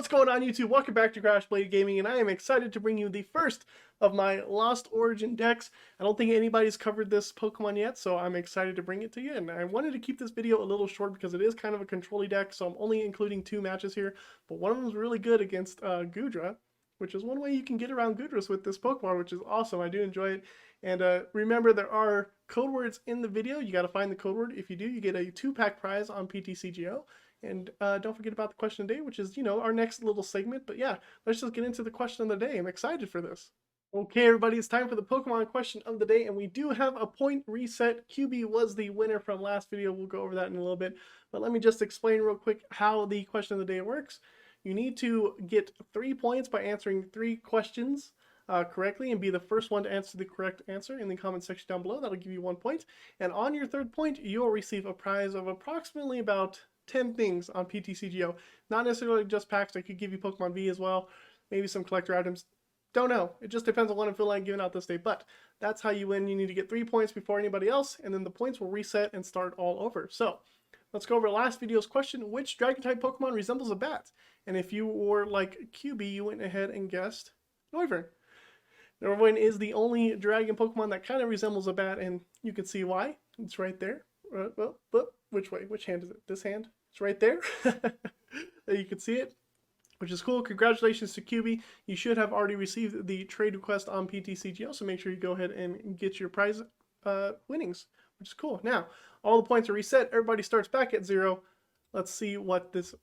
What's going on, YouTube? Welcome back to Crash Blade Gaming, and I am excited to bring you the first of my Lost Origin decks. I don't think anybody's covered this Pokemon yet, so I'm excited to bring it to you. And I wanted to keep this video a little short because it is kind of a control-y deck, so I'm only including 2 matches here. But one of them is really good against Goodra, which is one way you can get around Goodras with this Pokemon, which is awesome. I do enjoy it. And remember, there are code words in the video. You got to find the code word. If you do, you get a 2-pack prize on PTCGO. And don't forget about the question of the day, which is, our next little segment. But yeah, let's just get into the question of the day. I'm excited for this. Okay, everybody, it's time for the Pokemon question of the day. And we do have a point reset. QB was the winner from last video. We'll go over that in a little bit. But let me just explain real quick how the question of the day works. You need to get 3 points by answering 3 questions correctly and be the first one to answer the correct answer in the comment section down below. That'll give you 1 point. And on your 3rd point, you'll receive a prize of approximately about 10 things on PTCGO. Not necessarily just packs. I could give you Pokemon V as well. Maybe some collector items. Don't know. It just depends on what I feel like giving out this day. But that's how you win. You need to get 3 points before anybody else. And then the points will reset and start all over. So let's go over last video's question. Which Dragon-type Pokemon resembles a bat? And if you were like QB, you went ahead and guessed Noivern. Noivern is the only Dragon Pokemon that kind of resembles a bat. And you can see why. It's right there. Which way? Which hand is it? This hand? It's right there. You can see it, which is cool. Congratulations to QB. You should have already received the trade request on PTCGO, so make sure you go ahead and get your prize winnings, which is cool. Now, all the points are reset. Everybody starts back at 0. Let's see what this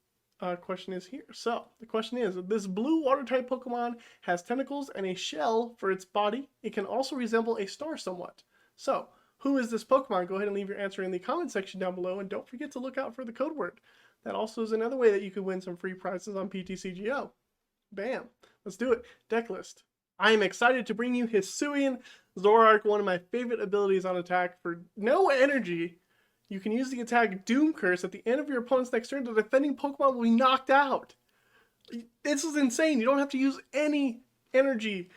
question is here. So, the question is, this blue water-type Pokemon has tentacles and a shell for its body. It can also resemble a star somewhat. So, who is this Pokemon? Go ahead and leave your answer in the comment section down below, and don't forget to look out for the code word. That also is another way that you could win some free prizes on PTCGO. Bam. Let's do it. Deck list. I am excited to bring you Hisuian Zoroark, one of my favorite abilities on attack. For no energy, you can use the attack Doom Curse at the end of your opponent's next turn. The defending Pokemon will be knocked out. This is insane. You don't have to use any energy.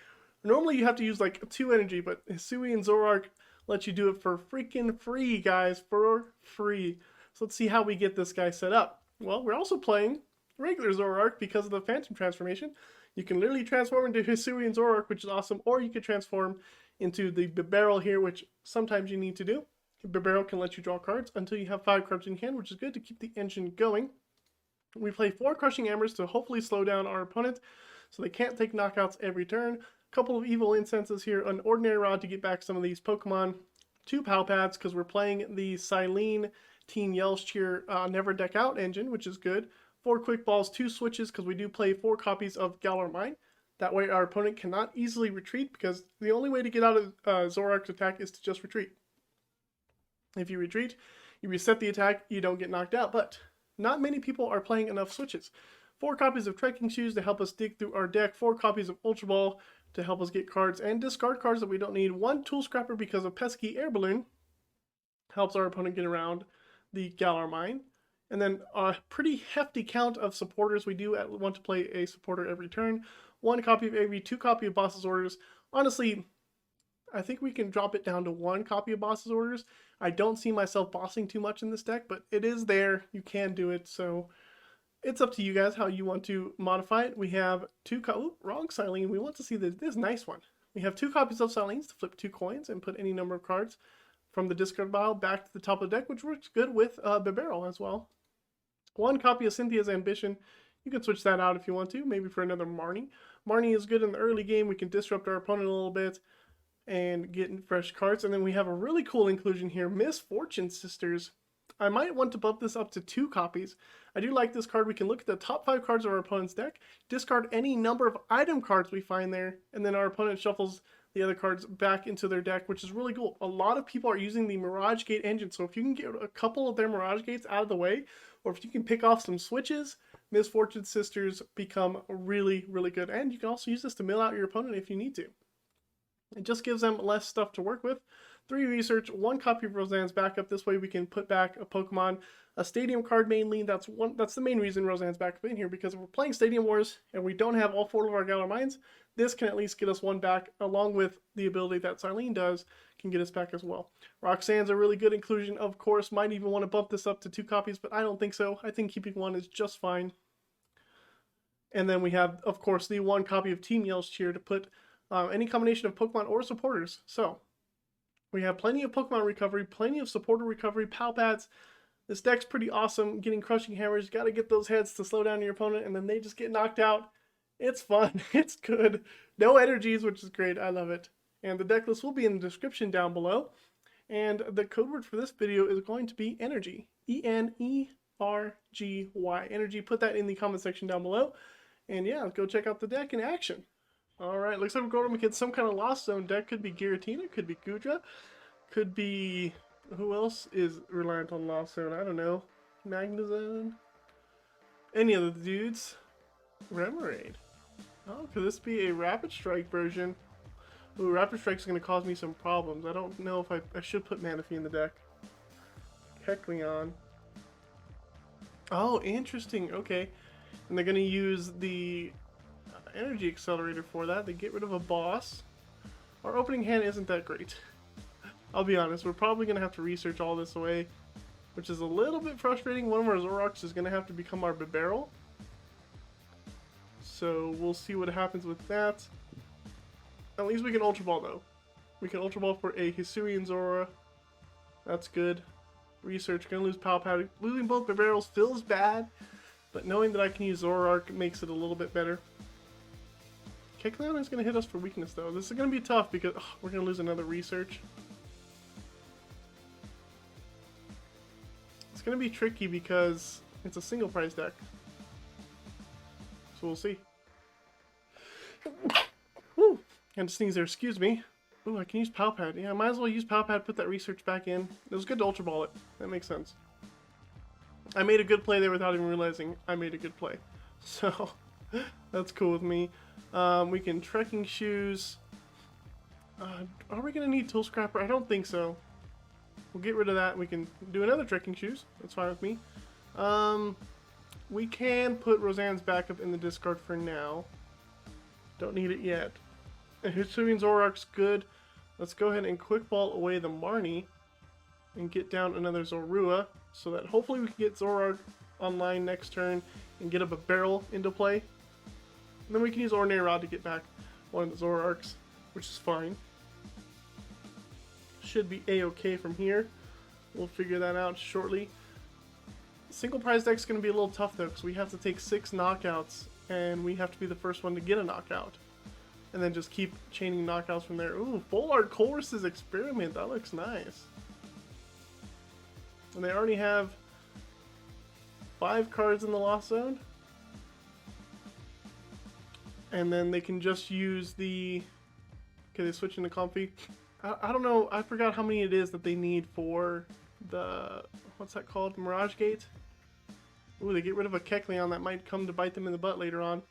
Normally you have to use like 2 energy, but Hisuian Zoroark let you do it for freaking free, guys, for free. So let's see how we get this guy set up. Well, we're also playing regular Zoroark because of the Phantom transformation. You can literally transform into Hisuian Zoroark, which is awesome, or you could transform into the Bibarel here, which sometimes you need to do. Bibarel can let you draw cards until you have 5 cards in hand, which is good to keep the engine going. We play 4 Crushing Hammers to hopefully slow down our opponent so they can't take knockouts every turn. Couple of evil incenses here, an ordinary rod to get back some of these Pokemon, 2 Pal Pads because we're playing the Cyllene Team Yells Cheer Never Deck Out engine, which is good. 4 Quick Balls, 2 Switches because we do play 4 copies of Galar Mine. That way our opponent cannot easily retreat because the only way to get out of Zoroark's attack is to just retreat. If you retreat, you reset the attack, you don't get knocked out, but not many people are playing enough Switches. 4 copies of Trekking Shoes to help us dig through our deck, 4 copies of Ultra Ball to help us get cards and discard cards that we don't need. 1 Tool Scrapper because of Pesky Air Balloon helps our opponent get around the Galar Mine. And then a pretty hefty count of supporters. We do want to play a supporter every turn. 1 copy of Avery, 2 copy of Boss's Orders. Honestly, I think we can drop it down to 1 copy of Boss's Orders. I don't see myself bossing too much in this deck, but it is there. You can do it, so it's up to you guys how you want to modify it. We have 2 wrong Cyllene. We want to see this nice one. We have 2 copies of Cylene's to flip 2 coins and put any number of cards from the discard pile back to the top of the deck, which works good with Bibarel as well. 1 copy of Cynthia's Ambition. You can switch that out if you want to, maybe for another Marnie. Marnie is good in the early game. We can disrupt our opponent a little bit and get fresh cards. And then we have a really cool inclusion here, Misfortune Sisters. I might want to bump this up to 2 copies. I do like this card. We can look at the top 5 cards of our opponent's deck, discard any number of item cards we find there, and then our opponent shuffles the other cards back into their deck, which is really cool. A lot of people are using the Mirage Gate engine, so if you can get a couple of their Mirage Gates out of the way, or if you can pick off some switches, Misfortune Sisters become really, really good. And you can also use this to mill out your opponent if you need to. It just gives them less stuff to work with. 3 research, 1 copy of Roseanne's backup. This way we can put back a Pokemon, a Stadium card mainly. That's the main reason Roseanne's backup in here, because if we're playing Stadium Wars and we don't have all 4 of our Galar Mines, this can at least get us 1 back, along with the ability that Cyllene does, can get us back as well. Roxanne's a really good inclusion, of course. Might even want to bump this up to 2 copies, but I don't think so. I think keeping 1 is just fine. And then we have, of course, the one copy of Team Yell's Cheer to put any combination of Pokemon or supporters. So we have plenty of Pokemon recovery, plenty of supporter recovery, Pal Pads. This deck's pretty awesome. Getting Crushing Hammers, got to get those heads to slow down your opponent, and then they just get knocked out. It's fun. It's good. No energies, which is great. I love it. And the deck list will be in the description down below. And the code word for this video is going to be energy. ENERGY. Energy. Put that in the comment section down below. And yeah, go check out the deck in action. Alright, looks like we're going to get some kind of Lost Zone deck. Could be Giratina, could be Gudra, could be... Who else is reliant on Lost Zone? I don't know. Magnezone? Any of the dudes? Remoraid. Oh, could this be a Rapid Strike version? Ooh, Rapid Strike's going to cause me some problems. I don't know if I should put Manaphy in the deck. Kecleon. Oh, interesting. Okay. And they're going to use the Energy Accelerator for that. They get rid of a boss. Our opening hand isn't that great. I'll be honest, we're probably going to have to research all this away, which is a little bit frustrating. One of our Zoroarks is going to have to become our Bibarel. So we'll see what happens with that. At least we can Ultra Ball though. We can Ultra Ball for a Hisuian Zorua. That's good. Research, gonna lose Pal Pad. Losing both Bibarels feels bad, but knowing that I can use Zoroark makes it a little bit better. Kecleon is gonna hit us for weakness though. This is gonna be tough because we're gonna lose another Research. It's gonna be tricky because it's a single prize deck. So we'll see. Woo! And sneeze there, excuse me. Ooh, I can use Pal Pad. Yeah, I might as well use Pal Pad, put that Research back in. It was good to Ultra Ball it. That makes sense. I made a good play there without even realizing I made a good play. So, that's cool with me. We can Trekking Shoes. Are we going to need Tool Scrapper? I don't think so. We'll get rid of that. We can do another Trekking Shoes. That's fine with me. We can put Roseanne's backup in the discard for now. Don't need it yet. Hisuian Zoroark's good. Let's go ahead and Quick Ball away the Marnie and get down another Zorua so that hopefully we can get Zoroark online next turn and get up a barrel into play. And then we can use Ordinary Rod to get back one of the Zoroarks, which is fine. Should be a-okay from here. We'll figure that out shortly. Single prize deck's going to be a little tough though because we have to take 6 knockouts and we have to be the first one to get a knockout. And then just keep chaining knockouts from there. Ooh, Full Art Chorus's Experiment. That looks nice. And they already have 5 cards in the Lost Zone. And then they can just use the... Okay, they switch into Comfy. I don't know. I forgot how many it is that they need for the... What's that called? Mirage Gate? Ooh, they get rid of a Kecleon that might come to bite them in the butt later on.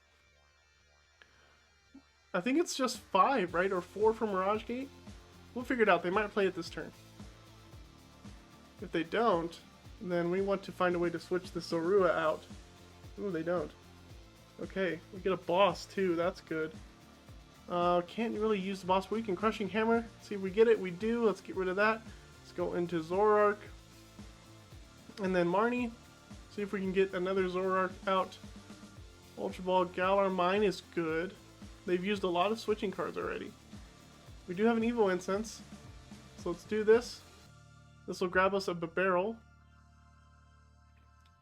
I think it's just 5, right? Or 4 for Mirage Gate? We'll figure it out. They might play it this turn. If they don't, then we want to find a way to switch the Zorua out. Ooh, they don't. Okay, we get a boss too. That's good. Can't really use the boss, but we can Crushing Hammer. See if we get it. We do. Let's get rid of that. Let's go into Zoroark. And then Marnie. See if we can get another Zoroark out. Ultra Ball. Galar Mine is good. They've used a lot of switching cards already. We do have an Evo Incense. So let's do this. This will grab us a Bibarel,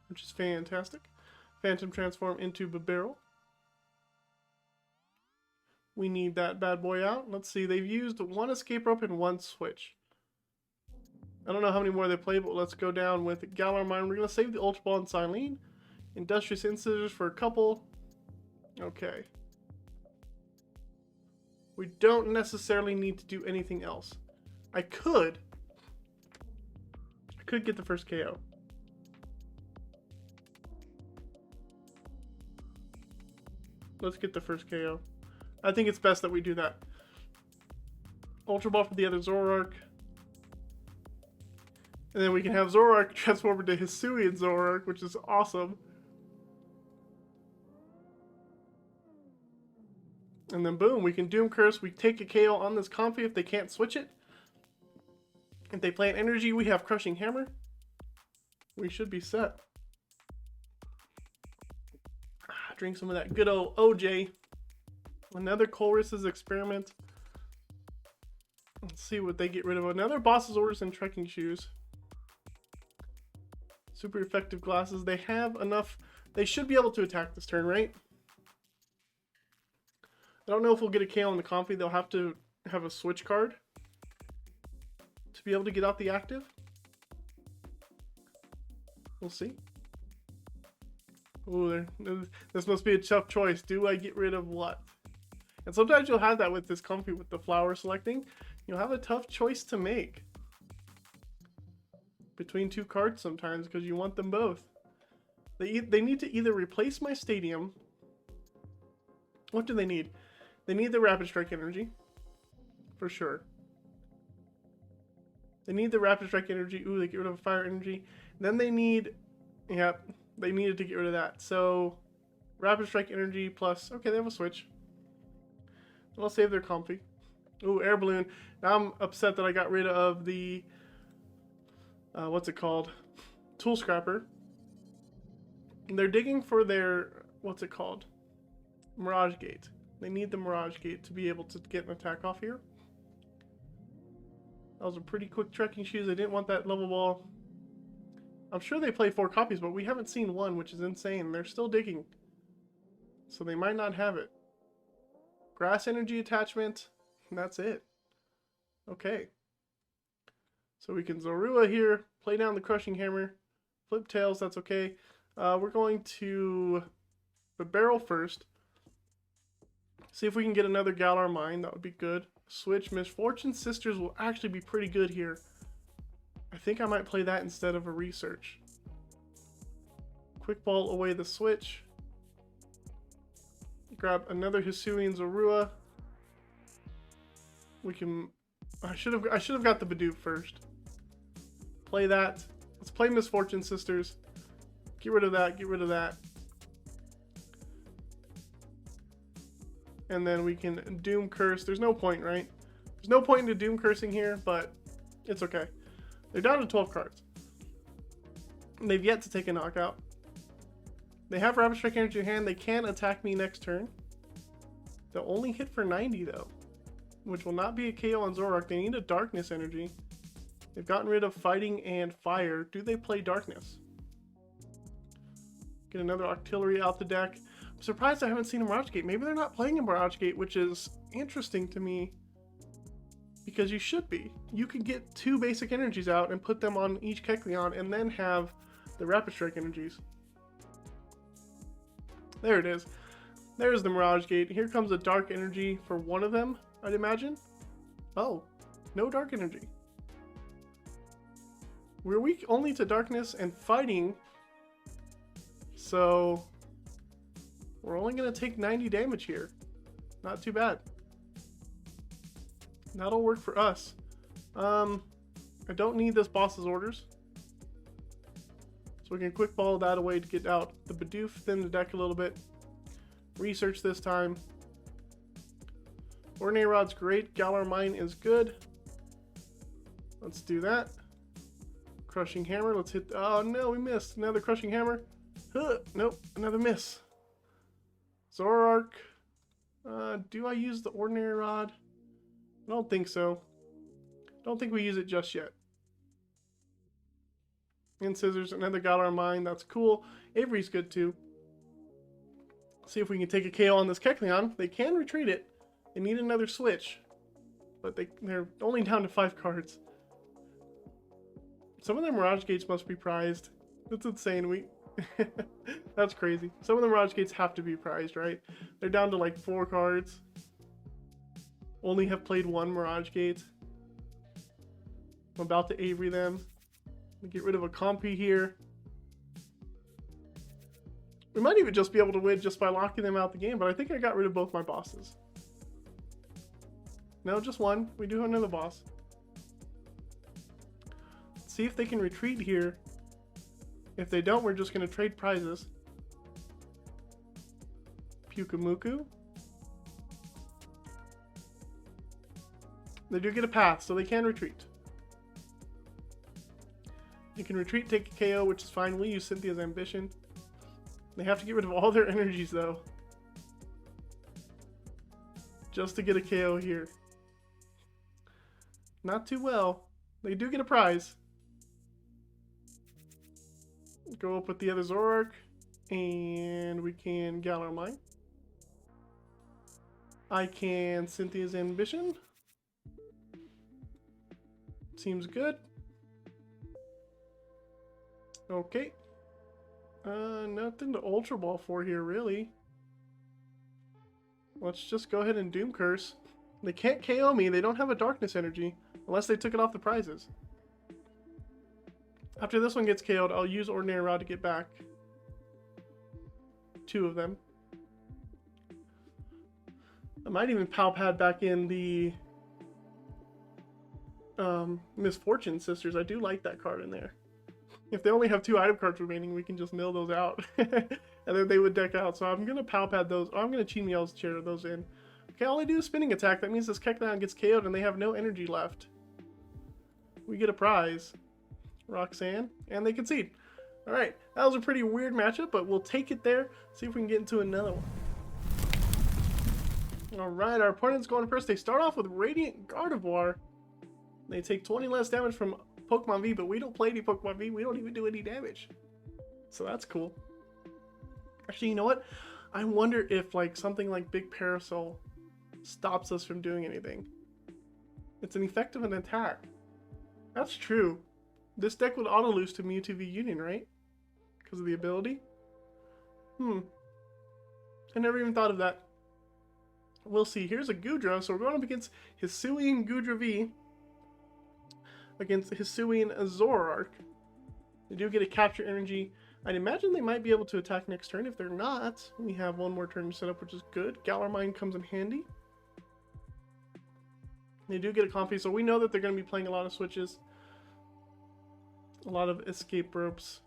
which is fantastic. Phantom Transform into Bibarel. We need that bad boy out. Let's see, they've used 1 Escape Rope and 1 Switch. I don't know how many more they play, but let's go down with Galar Mine. We're going to save the Ultra Ball and Cyllene. Industrious Incisors for a couple. Okay. We don't necessarily need to do anything else. I could get the first KO. Let's get the first KO. I think it's best that we do that. Ultra Ball for the other Zoroark. And then we can have Zoroark transform into Hisuian Zoroark, which is awesome. And then boom, we can Doom Curse. We take a KO on this Comfy if they can't switch it. If they play an energy, we have Crushing Hammer. We should be set. drink some of that good old OJ. Another Colress's experiment. Let's see what they get rid of. Another boss's orders and trekking shoes. Super effective glasses. They have enough. They should be able to attack this turn, right? I don't know if we'll get a KO on the Comfy. They'll have to have a switch card to be able to get out the active. We'll see. Ooh, this must be a tough choice. Do I get rid of what? And sometimes you'll have that with this Comfy with the flower selecting. You'll have a tough choice to make between two cards sometimes because you want them both. They need to either replace my stadium. What do they need? They need the Rapid Strike energy for sure. They need the Rapid Strike energy. Ooh, they get rid of fire energy. Then they need, yep, they needed to get rid of that. So Rapid Strike energy plus, okay, they have a switch. I'll save their Comfy. Ooh, air balloon. Now I'm upset that I got rid of the, what's it called? Tool scrapper. And they're digging for their, what's it called? Mirage Gate. They need the Mirage Gate to be able to get an attack off here. That was a pretty quick trekking shoes. I didn't want that level ball. I'm sure they play 4 copies, but we haven't seen one, which is insane. They're still digging. So they might not have it. Grass energy attachment. And that's it. Okay. So we can Zorua here. Play down the Crushing Hammer. Flip tails. That's okay. We're going to Bibarel first. See if we can get another Galar Mine. That would be good. Switch Misfortune Sisters will actually be pretty good here. I think I might play that instead of a research. Quick ball away the switch. Grab another Hisuian Zorua. We can. I should have got the Bidoof first. Play that. Let's play Misfortune Sisters. Get rid of that. Get rid of that. And then we can Doom Curse. There's no point, right? There's no point into Doom Cursing here, but it's okay. They're down to 12 cards. And they've yet to take a knockout. They have Rapid Strike Energy in hand. They can attack me next turn. They'll only hit for 90 though, which will not be a KO on Zoroark. They need a Darkness energy. They've gotten rid of Fighting and Fire. Do they play Darkness? Get another Octillery out the deck. I'm surprised I haven't seen a Mirage Gate. Maybe they're not playing a Mirage Gate, which is interesting to me. Because you should be. You can get 2 basic energies out and put them on each Kecleon and then have the Rapid Strike energies. There it is. There's the Mirage Gate. Here comes a Dark Energy for one of them, I'd imagine. Oh, no Dark Energy. We're weak only to Darkness and Fighting. So we're only going to take 90 damage here. Not too bad. That'll work for us. I don't need this boss's orders. So we can quick ball that away to get out the Bidoof, thin the deck a little bit. Research this time. Ordinary Rod's great. Galar Mine is good. Let's do that. Crushing Hammer. Let's hit. Oh no, we missed. Another Crushing Hammer. Nope, another miss. Zoroark. Do I use the Ordinary Rod? I don't think so. Don't think we use it just yet. And Scissors, another Galar Mine. That's cool. Avery's good too. See if we can take a KO on this Kecleon. They can retreat it. They need another switch. But they're only down to 5 cards. Some of their Mirage Gates must be prized. That's insane. That's crazy. Some of the Mirage Gates have to be prized, right? They're down to like 4 cards. Only have played 1 Mirage Gate. I'm about to Avery them. Get rid of a Compy here. We might even just be able to win just by locking them out the game, but I think I got rid of both my bosses. No, just one. We do have another boss. Let's see if they can retreat here. If they don't, we're just going to trade prizes. Pukamuku. They do get a path, so they can retreat. You can retreat, take a KO, which is fine. We'll use Cynthia's Ambition. They have to get rid of all their energies, though, just to get a KO here. Not too well. They do get a prize. Go up with the other Zoroark, and we can Galar Mine. I can Cynthia's Ambition. Seems good. Okay. Nothing to Ultra Ball for here, really. Let's just go ahead and Doom Curse. They can't KO me. They don't have a Darkness Energy, unless they took it off the prizes. After this one gets KO'd, I'll use Ordinary Rod to get back 2 of them. I might even Pal Pad back in the Misfortune Sisters. I do like that card in there. If they only have 2 item cards remaining, we can just mill those out. And then they would deck out. So I'm going to Pal Pad those. Or I'm going to Chi Meow's chair those in. Okay, all I do is spinning attack. That means this Kekleon gets KO'd and they have no energy left. We get a prize. Roxanne. And they concede. Alright, that was a pretty weird matchup, but we'll take it there. See if we can get into another one. Alright, our opponent's going first. They start off with Radiant Gardevoir. They take 20 less damage from Pokemon V, but we don't play any Pokemon V. We don't even do any damage. So that's cool. Actually, you know what? I wonder if like something like Big Parasol stops us from doing anything. It's an effective an attack. That's true. This deck would auto-lose to Mewtwo V Union, right? Because of the ability? I never even thought of that. We'll see. Here's a Goodra, so we're going up against Hisuian Goodra V against Hisuian Zoroark. They do get a capture energy. I'd imagine they might be able to attack next turn. If they're not, we have one more turn to set up, which is good. Galar Mine comes in handy. They do get a Comfy, so we know that they're going to be playing a lot of switches. A lot of escape ropes,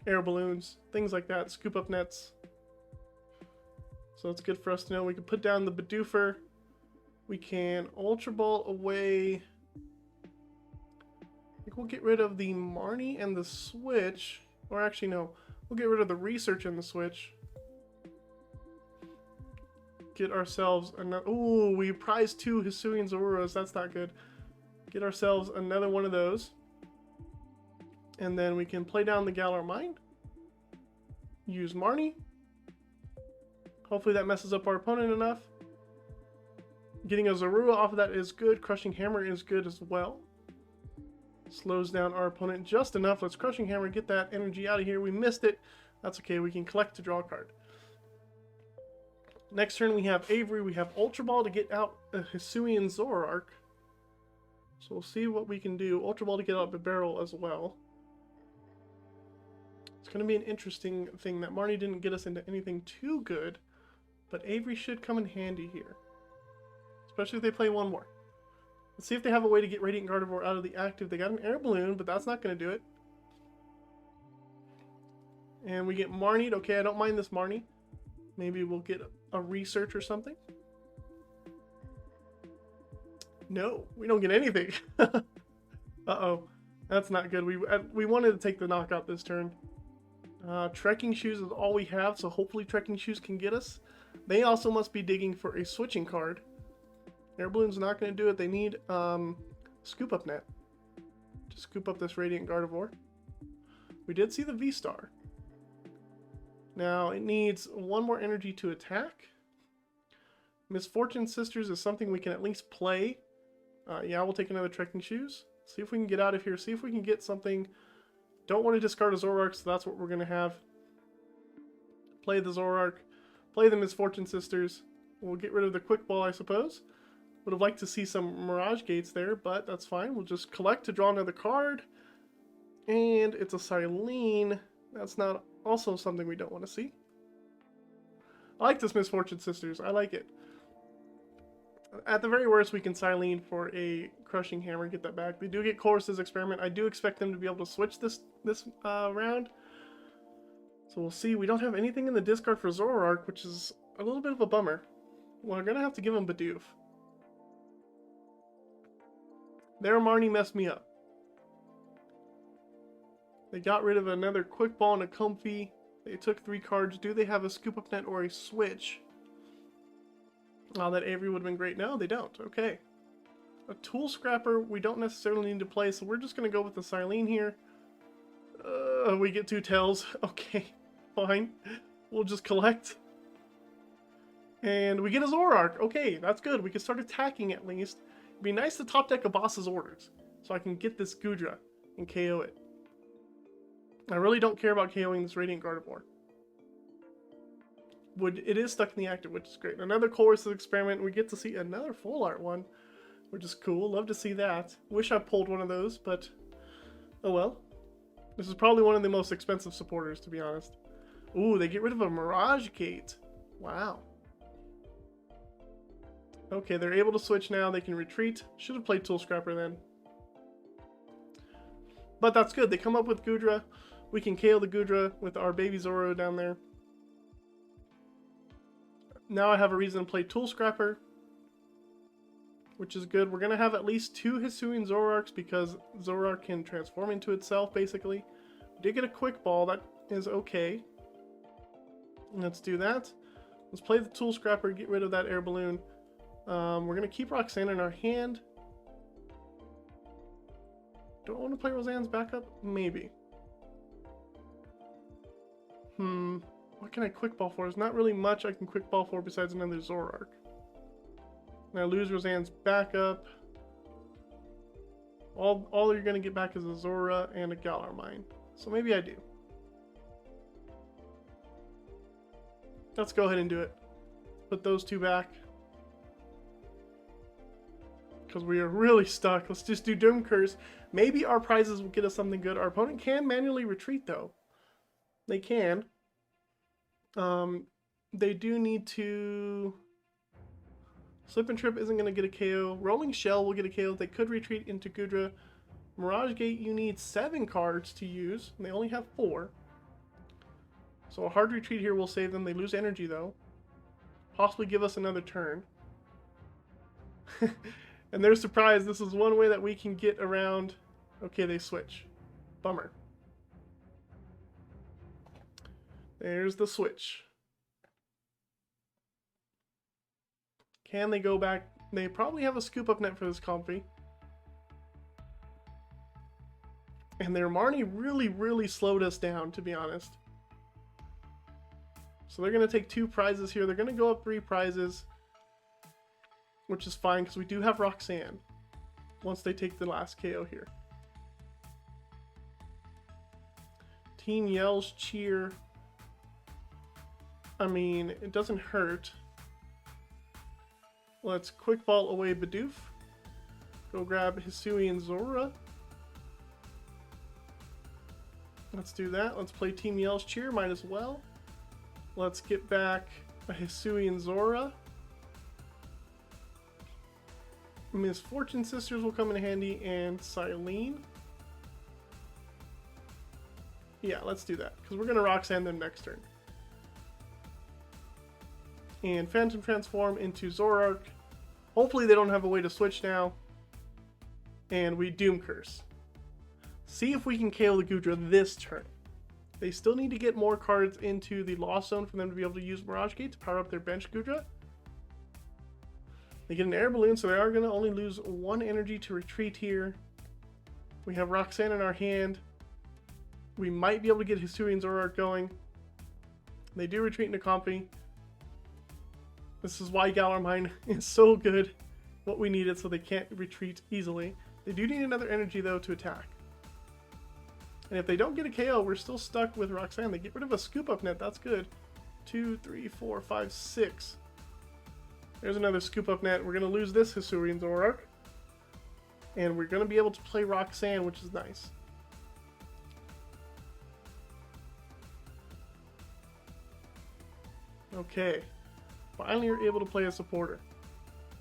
air balloons, things like that, scoop up nets. So it's good for us to know. We can put down the Bidoofer. We can Ultra Ball away. I think we'll get rid of the Marnie and the Switch. Or actually, no. We'll get rid of the Research and the Switch. Get ourselves another... Ooh, we prized 2 Hisuian Zoruas. That's not good. Get ourselves another one of those. And then we can play down the Galar Mine. Use Marnie. Hopefully that messes up our opponent enough. Getting a Zorua off of that is good. Crushing Hammer is good as well. Slows down our opponent just enough. Let's Crushing Hammer, get that energy out of here. We missed it. That's okay. We can collect to draw a card. Next turn we have Avery. We have Ultra Ball to get out a Hisuian Zoroark. So we'll see what we can do. Ultra Ball to get out Bibarel as well. It's going to be an interesting thing that Marnie didn't get us into anything too good. But Avery should come in handy here. Especially if they play one more. Let's see if they have a way to get Radiant Gardevoir out of the active. They got an air balloon, but that's not going to do it. And we get Marnied. Okay, I don't mind this Marnie. Maybe we'll get a Research or something. No, we don't get anything. Uh-oh. That's not good. We wanted to take the knockout this turn. Trekking Shoes is all we have, so hopefully Trekking Shoes can get us. They also must be digging for a switching card. Air Balloon's not going to do it. They need Scoop Up Net to scoop up this Radiant Gardevoir. We did see the V-Star. Now, it needs one more energy to attack. Misfortune Sisters is something we can at least play. Yeah, we'll take another Trekking Shoes. See if we can get out of here. See if we can get something. Don't want to discard a Zoroark, so that's what we're going to have. Play the Zoroark. Play the Misfortune Sisters. We'll get rid of the Quick Ball, I suppose. Would have liked to see some Mirage Gates there, but that's fine. We'll just collect to draw another card. And it's a Cyllene. That's not also something we don't want to see. I like this Misfortune Sisters. I like it. At the very worst, we can Cyllene for a Crushing Hammer and get that back. We do get Chorus's Experiment. I do expect them to be able to switch this round. So we'll see. We don't have anything in the discard for Zoroark, which is a little bit of a bummer. We're going to have to give him Bidoof. Their Marnie messed me up. They got rid of another Quick Ball and a Comfy. They took 3 cards. Do they have a Scoop Up Net or a Switch? Oh, that Avery would have been great. No, they don't. Okay. A Tool Scrapper we don't necessarily need to play, so we're just going to go with the Cyllene here. We get 2 tails. Okay, fine. We'll just collect. And we get a Zoroark. Okay, that's good. We can start attacking at least. It'd be nice to top deck a boss's orders, so I can get this Goodra and KO it. I really don't care about KOing this Radiant Gardevoir. It is stuck in the active, which is great. Another Chorus Experiment. We get to see another full art one, which is cool. Love to see that. Wish I pulled one of those, but oh well. This is probably one of the most expensive supporters, to be honest. Ooh, they get rid of a Mirage Gate. Wow. Okay, they're able to switch now. They can retreat. Should have played Tool Scrapper then. But that's good. They come up with Goodra. We can KO the Goodra with our baby Zoro down there. Now I have a reason to play Tool Scrapper, which is good. We're going to have at least 2 Hisuian Zoroarks because Zoroark can transform into itself, basically. We did get a Quick Ball. That is okay. Let's do that. Let's play the Tool Scrapper, get rid of that Air Balloon. We're going to keep Roxanne in our hand. Do I want to play Roseanne's backup? Maybe. What can I Quick Ball for? There's not really much I can Quick Ball for besides another Zoroark. And I lose Roseanne's backup. All you're going to get back is a Zorua and a Galar Mine. So maybe I do. Let's go ahead and do it. Put those 2 back. Because we are really stuck. Let's just do Doom Curse. Maybe our prizes will get us something good. Our opponent can manually retreat, though. They can. They do need to... Slip and Trip isn't going to get a KO. Rolling Shell will get a KO. They could retreat into Goodra. Mirage Gate, you need 7 cards to use. And they only have 4. So a hard retreat here will save them. They lose energy, though. Possibly give us another turn. And they're surprised. This is one way that we can get around. Okay, they switch. Bummer. There's the switch. Can they go back? They probably have a Scoop Up Net for this Comfy. And their Marnie really slowed us down, to be honest. So they're going to take 2 prizes here. They're going to go up 3 prizes. Which is fine, because we do have Roxanne. Once they take the last KO here. Team yells, cheer. I mean, it doesn't hurt. Let's Quick Ball away Bidoof. Go grab Hisuian Zorua. Let's do that. Let's play Team Yells Cheer, might as well. Let's get back a Hisuian Zorua. Misfortune Sisters will come in handy, and Cyllene. Yeah, let's do that, because we're going to Roxanne them next turn. And Phantom Transform into Zoroark. Hopefully they don't have a way to switch now. And we Doom Curse. See if we can KO the Goodra this turn. They still need to get more cards into the Lost Zone for them to be able to use Mirage Gate to power up their bench Goodra. They get an Air Balloon, so they are going to only lose 1 energy to retreat here. We have Roxanne in our hand. We might be able to get Hisuian Zoroark going. They do retreat into Comfy. This is why Galar Mine is so good. What we needed, so they can't retreat easily. They do need another energy, though, to attack. And if they don't get a KO, we're still stuck with Roxanne. They get rid of a Scoop Up Net. That's good. 2, 3, 4, 5, 6. There's another Scoop Up Net. We're going to lose this Hisuian Zoroark. And we're going to be able to play Roxanne, which is nice. Okay. Finally, you're able to play a supporter.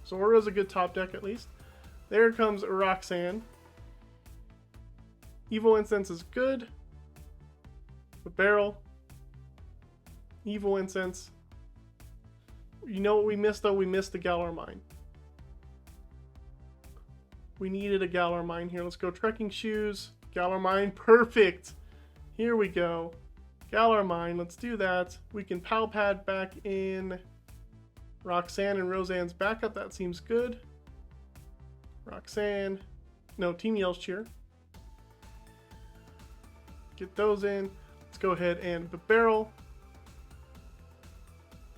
Zora's a good top deck, at least. There comes Roxanne. Evil Incense is good. Bibarel. Evil Incense. You know what we missed, though? We missed the Galar Mine. We needed a Galar Mine here. Let's go Trekking Shoes. Galar Mine. Perfect. Here we go. Galar Mine, let's do that. We can Pal Pad back in Roxanne and Roseanne's backup. That seems good. Roxanne. No, Team Yell's Cheer. Get those in. Let's go ahead and Bibarel.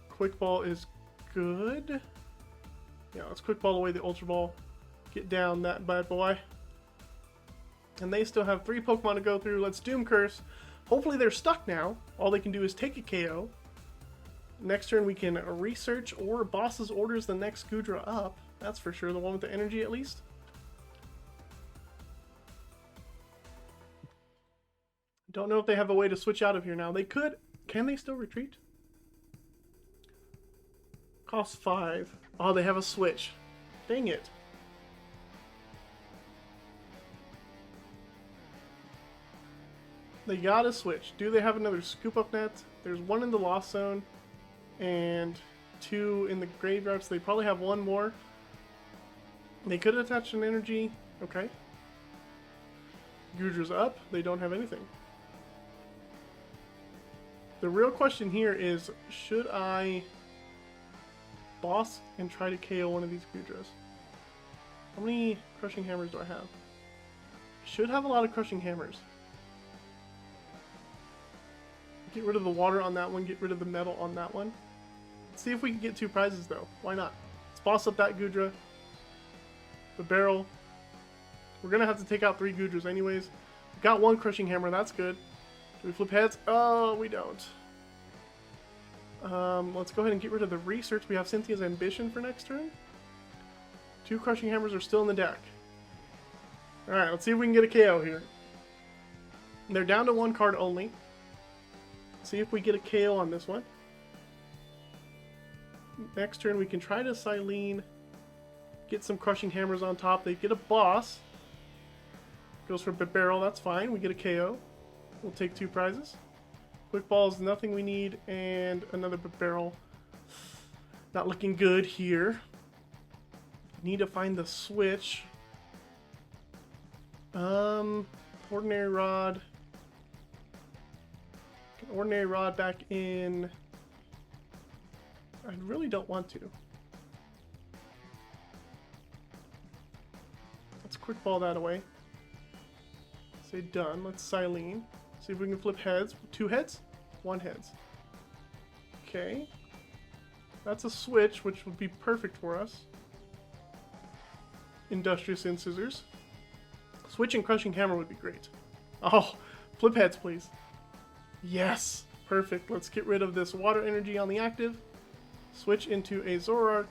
Quick Ball is good. Yeah, let's Quick Ball away the Ultra Ball. Get down that bad boy. And they still have 3 Pokemon to go through. Let's Doom Curse. Hopefully they're stuck now. All they can do is take a KO. Next turn we can research or Boss's orders the next Goodra up. That's for sure. The one with the energy at least. Don't know if they have a way to switch out of here now. They could. Can they still retreat? Cost 5. Oh, they have a switch. Dang it. They gotta switch. Do they have another scoop up net? There's 1 in the Lost Zone and 2 in the graveyard, so they probably have 1 more. They could attach an energy. Okay. Goodra's up. They don't have anything. The real question here is, should I boss and try to KO one of these Goodras? How many Crushing Hammers do I have? Should have a lot of Crushing Hammers. Get rid of the water on that one, get rid of the metal on that one. Let's see if we can get 2 prizes though. Why not? Let's boss up that Goodra. Bibarel. We're gonna have to take out 3 Goodras anyways. We got 1 Crushing Hammer, that's good. Do we flip heads? Oh, we don't. Let's go ahead and get rid of the research. We have Cynthia's Ambition for next turn. 2 Crushing Hammers are still in the deck. Alright, let's see if we can get a KO here. They're down to 1 card only. See if we get a KO on this one. Next turn we can try to Cyllene. Get some Crushing Hammers on top. They get a boss. Goes for Bibarel, that's fine. We get a KO. We'll take 2 prizes. Quick Ball is nothing we need, and another Bibarel. Not looking good here. Need to find the switch. Ordinary Rod. Ordinary Rod back in. I really don't want to. Let's Quick Ball that away. Say done. Let's Cyllene. See if we can flip heads. 2 heads? 1 heads. Okay. That's a switch, which would be perfect for us. Industrious Incisors. Switch and Crushing Hammer would be great. Oh, flip heads, please. Yes! Perfect. Let's get rid of this water energy on the active. Switch into a Zoroark.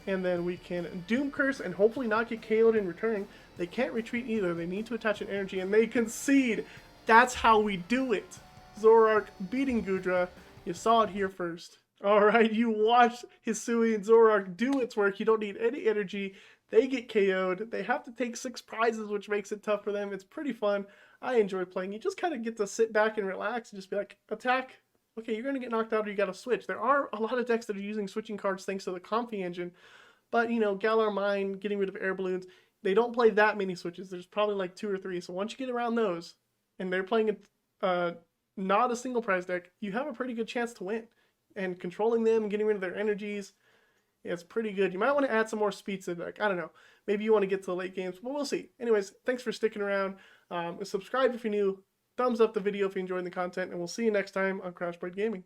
And then we can Doom Curse and hopefully not get KO'd in return. They can't retreat either. They need to attach an energy and they concede. That's how we do it. Zoroark beating Goodra. You saw it here first. Alright, you watched Hisuian Zoroark do its work. You don't need any energy. They get KO'd. They have to take 6 prizes, which makes it tough for them. It's pretty fun. I enjoy playing. You just kind of get to sit back and relax and just be like, attack. Okay, you're going to get knocked out or you got to switch. There are a lot of decks that are using switching cards thanks to the Comfy engine. But, you know, Galar Mine, getting rid of air balloons, they don't play that many switches. There's probably like 2 or 3. So once you get around those, and they're playing not a single prize deck, you have a pretty good chance to win. And controlling them, getting rid of their energies, yeah, it's pretty good. You might want to add some more speed to the deck. I don't know. Maybe you want to get to the late games, but we'll see. Anyways, thanks for sticking around. Subscribe if you're new. Thumbs up the video if you enjoyed the content, and we'll see you next time on Crash Blade Gaming.